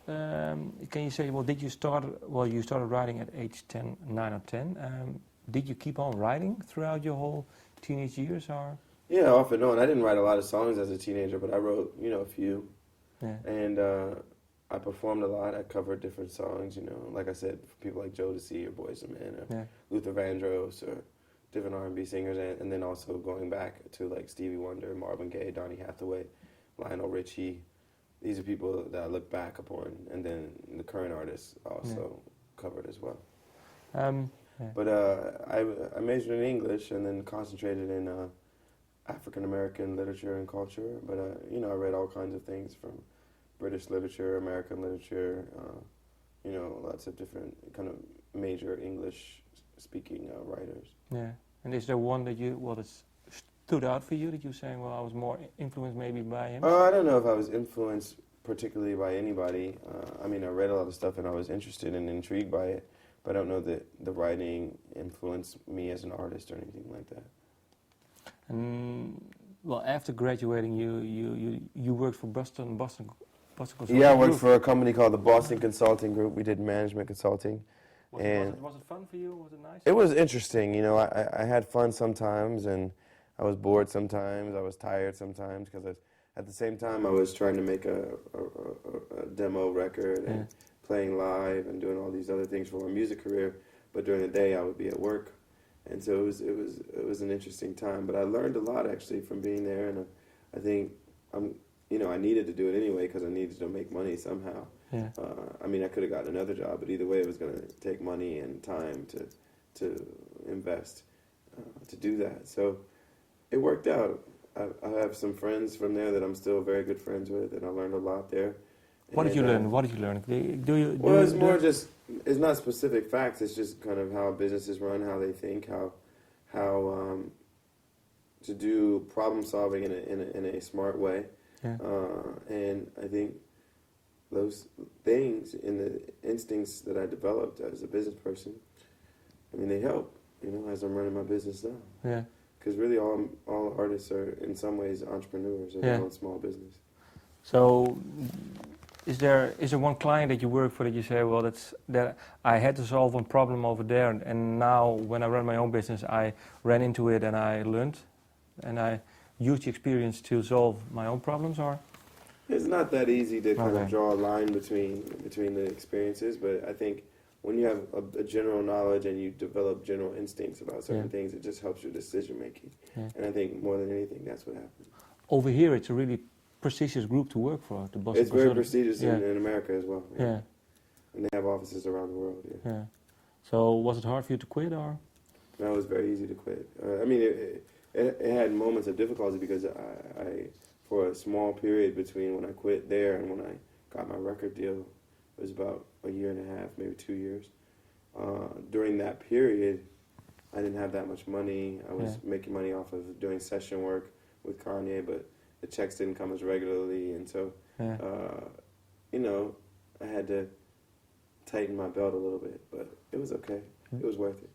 Can you say? Well, did you start? Well, you started writing at age 10, 9 or 10. Did you keep on writing throughout your whole teenage years, or? Yeah, off and on. I didn't write a lot of songs as a teenager, but I wrote, a few. Yeah. And I performed a lot. I covered different songs, like I said, for people like Jodeci or Boyz II Men or Luther Vandross or different R&B singers, and then also going back to like Stevie Wonder, Marvin Gaye, Donny Hathaway, Lionel Richie. These are people that I look back upon, and then the current artists also covered as well. But I majored in English and then concentrated in African American literature and culture. But I read all kinds of things from British literature, American literature, lots of different kind of major English-speaking writers. Yeah, and is there one that that stood out for you that you're saying, well, I was more influenced maybe by him? I don't know if I was influenced particularly by anybody. I read a lot of stuff and I was interested and intrigued by it, but I don't know that the writing influenced me as an artist or anything like that. And well, after graduating, you worked for Boston Consulting. Yeah, I worked for a company called the Boston Consulting Group. We did management consulting. Was it fun for you? Was it nice? It was interesting. I had fun sometimes, and I was bored sometimes. I was tired sometimes because at the same time I was trying to make a demo record and playing live and doing all these other things for my music career. But during the day I would be at work, and so it was an interesting time. But I learned a lot actually from being there, and I think I needed to do it anyway because I needed to make money somehow. Yeah. I could have gotten another job, but either way it was going to take money and time to invest to do that. So it worked out. I have some friends from there that I'm still very good friends with, and I learned a lot there. What did you learn? What did you learn? It's not specific facts. It's just kind of how businesses run, how they think, how to do problem solving in a smart way. Yeah. And I think those things and the instincts that I developed as a business person, they help, as I'm running my business now. Yeah. Because really all artists are in some ways entrepreneurs or their own small business. So is there one client that you work for that you say, well, that I had to solve one problem over there, and now when I run my own business I ran into it and I learned and I used the experience to solve my own problems? Or it's not that easy to kind of draw a line between the experiences, but I think when you have a general knowledge and you develop general instincts about certain things, it just helps your decision making. Yeah. And I think more than anything, that's what happens. Over here, it's a really prestigious group to work for. The Boston It's very prestigious in America as well. Yeah. And they have offices around the world. Yeah. So was it hard for you to quit, or? No, it was very easy to quit. It had moments of difficulty because I for a small period between when I quit there and when I got my record deal, it was about a year and a half, maybe 2 years. During that period, I didn't have that much money. I was making money off of doing session work with Kanye, but the checks didn't come as regularly, and so, I had to tighten my belt a little bit, but it was okay. It was worth it.